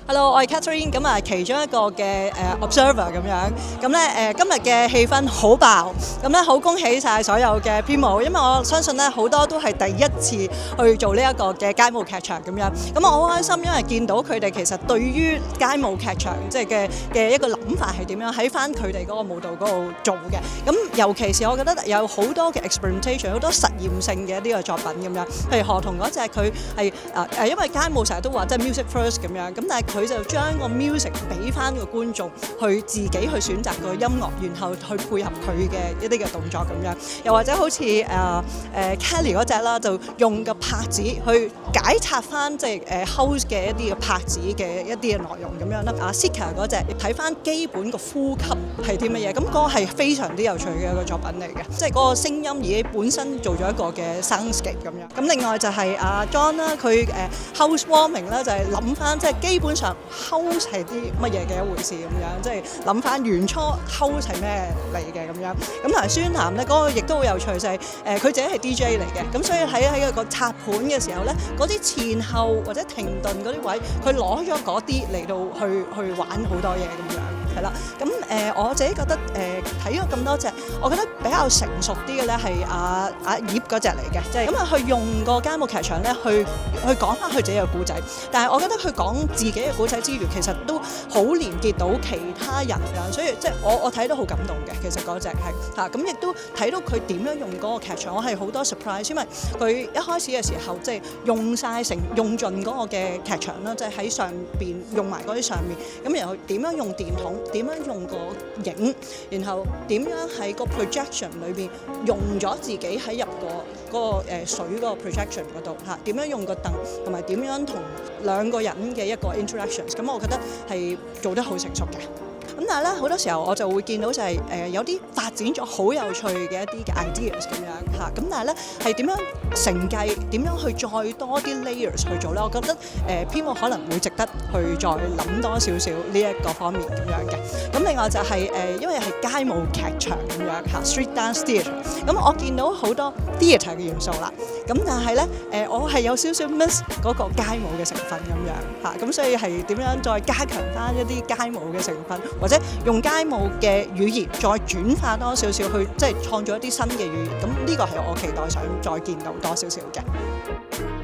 Hello，我係 Catherine，咁其中一個嘅observer 咁樣，咁咧今日嘅氣氛好爆，咁咧好恭喜晒所有嘅編舞，因為我相信咧好多都係第一次去做呢一個嘅街舞劇場咁樣，咁我好開心，因為見到佢哋其實對於街舞劇場即係嘅一個諗法係點樣喺翻佢哋嗰個舞蹈嗰度做嘅，咁尤其是我覺得有好多嘅 experimentation， 好多實驗性嘅一啲嘅作品咁樣，譬如何同嗰隻佢係因為街舞成日都話即係 music first 咁樣，咁但係佢就將個 music 俾翻個觀眾去自己去選擇個音樂，然後去配合佢嘅一啲嘅動作咁樣。又或者好似Kelly 嗰隻啦，就用個拍子去解拆翻即係house 嘅一啲嘅拍子嘅一啲嘅內容咁樣啦。Sika 嗰隻睇翻基本個呼吸係啲乜嘢，咁嗰個係非常之有趣嘅一個作品嚟嘅，即係嗰個聲音已經本身做咗一個嘅 soundscape 咁樣。咁另外就係John 啦，佢house warming 啦，就係諗翻即係基本上 house 係啲乜嘢嘅一回事咁樣，即係諗翻原初 house 係咩嚟嘅咁樣。咁同埋孫楠咧，嗰個亦都好有趣，就係佢自己係 DJ 嚟嘅，咁所以喺個插盤嘅時候咧，嗰啲前後或者停頓嗰啲位，佢攞咗嗰啲嚟到去玩好多嘢咁樣，係啦。咁我自己覺得睇咗咁多隻，我覺得比較成熟啲嘅咧係阿葉嗰隻嚟嘅，即係咁啊，佢用個街舞劇場咧去講翻佢自己嘅故仔，但係我覺得佢講自己嘅故仔之餘，其實都好連結到其他人㗎，所以即係我睇到好感動嘅。其實嗰隻係嚇，咁亦都睇到佢點樣用嗰個劇場，我係好多 surprise， 因為佢一開始嘅時候即係用盡嗰個嘅劇場啦，即係喺上邊用埋嗰啲上面，咁然後點樣用電筒，點樣用個影，然後點樣喺個 projection 裏邊用咗自己喺入個嗰個水嗰個 projection 嗰度嚇，點樣用個凳，同埋點樣同兩個人嘅一個 interactions， 咁我覺得係做得好成熟嘅。咁但係咧好多時候我就會見到就係有啲發展咗好有趣嘅一啲嘅 ideas 咁樣嚇，咁但係咧係點樣承繼，點樣去再多啲 layers 去做咧？我覺得編舞可能會值得去再諗多少少呢一個方面咁樣嘅。咁另外就係因為係街舞劇場咁樣嚇 street dance theatre， 咁我見到好多 theatre 嘅元素啦。咁但係咧我係有少少 miss 嗰個街舞嘅成分咁樣嚇，咁所以係點樣再加強翻一啲街舞嘅成分，或者用街舞嘅語言再轉化多少少去即係創造一啲新嘅語言，咁呢個係我期待想再見到多少少嘅。